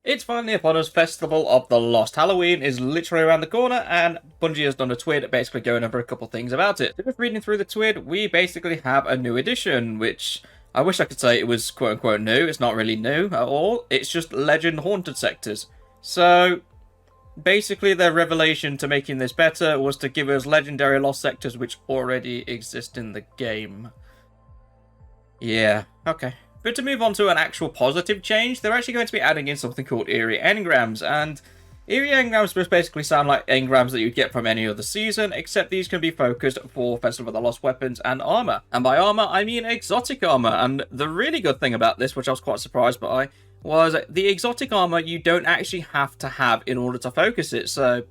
It's finally upon us, Festival of the Lost. Halloween is literally around the corner, and Bungie has done a TWID basically going over a couple things about it. So just reading through the TWID, we basically have a new edition, which I wish I could say it was quote-unquote new. It's not really new at all. It's just Legend Haunted Sectors. So basically their revelation to making this better was to give us legendary lost sectors which already exist in the game. Yeah, okay. But to move on to an actual positive change, they're actually going to be adding in something called Eerie Engrams, and Eerie Engrams just basically sound like engrams that you'd get from any other season, except these can be focused for Festival of the Lost weapons and armor. And by armor, I mean exotic armor, and the really good thing about this, which I was quite surprised by, was the exotic armor you don't actually have to have in order to focus it. So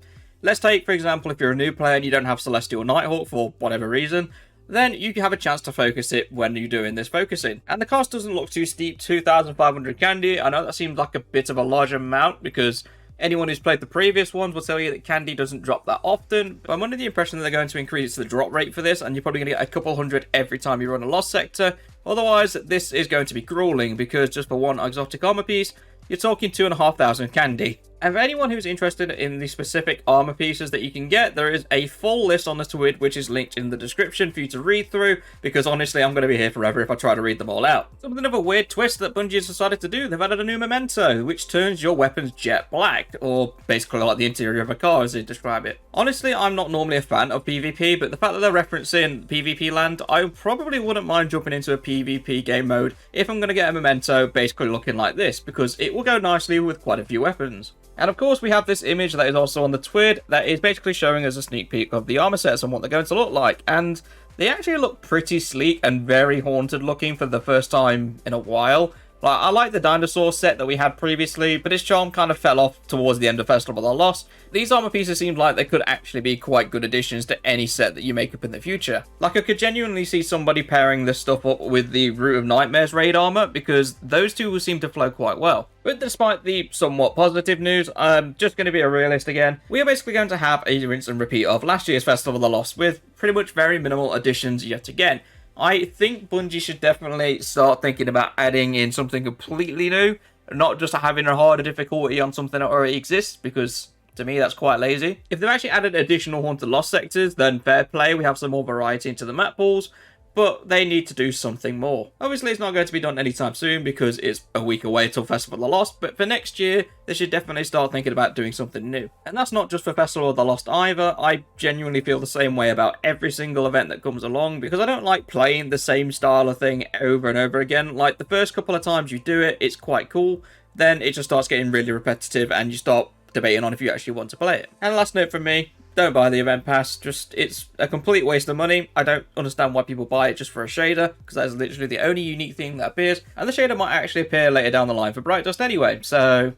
let's take, for example, if you're a new player and you don't have Celestial Nighthawk for whatever reason, then you can have a chance to focus it when you're doing this focusing. And the cost doesn't look too steep, 2,500 candy. I know that seems like a bit of a large amount because anyone who's played the previous ones will tell you that candy doesn't drop that often. But I'm under the impression that they're going to increase the drop rate for this, and you're probably going to get a couple hundred every time you run a lost sector. Otherwise, this is going to be grueling because just for one exotic armor piece, you're talking 2,500 candy. And for anyone who's interested in the specific armor pieces that you can get, there is a full list on the TWID, which is linked in the description for you to read through, because honestly, I'm going to be here forever if I try to read them all out. Something of a weird twist that Bungie has decided to do, they've added a new memento, which turns your weapons jet black, or basically like the interior of a car as they describe it. Honestly, I'm not normally a fan of PvP, but the fact that they're referencing PvP land, I probably wouldn't mind jumping into a PvP game mode if I'm going to get a memento basically looking like this, because it will go nicely with quite a few weapons. And of course, we have this image that is also on the TWID that is basically showing us a sneak peek of the armor sets and what they're going to look like. And they actually look pretty sleek and very haunted looking for the first time in a while. Like, I like the dinosaur set that we had previously, but its charm kind of fell off towards the end of Festival of the Lost. These armor pieces seem like they could actually be quite good additions to any set that you make up in the future. Like, I could genuinely see somebody pairing this stuff up with the Root of Nightmares raid armor, because those two will seem to flow quite well. But despite the somewhat positive news, I'm just going to be a realist again. We are basically going to have a rinse and repeat of last year's Festival of the Lost, with pretty much very minimal additions yet again. I think Bungie should definitely start thinking about adding in something completely new, not just having a harder difficulty on something that already exists, because to me that's quite lazy. If they've actually added additional Haunted Lost sectors, then fair play, we have some more variety into the map pools, but they need to do something more. Obviously, it's not going to be done anytime soon because it's a week away till Festival of the Lost, but for next year, they should definitely start thinking about doing something new. And that's not just for Festival of the Lost either. I genuinely feel the same way about every single event that comes along, because I don't like playing the same style of thing over and over again. Like, the first couple of times you do it, it's quite cool. Then it just starts getting really repetitive and you start debating on if you actually want to play it. And last note from me, don't buy the event pass, it's a complete waste of money. I don't understand why people buy it just for a shader, because that is literally the only unique thing that appears, and the shader might actually appear later down the line for Bright Dust anyway, so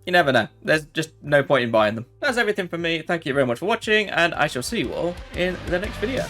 you never know. There's just no point in buying them. That's everything from me. Thank you very much for watching, and I shall see you all in the next video.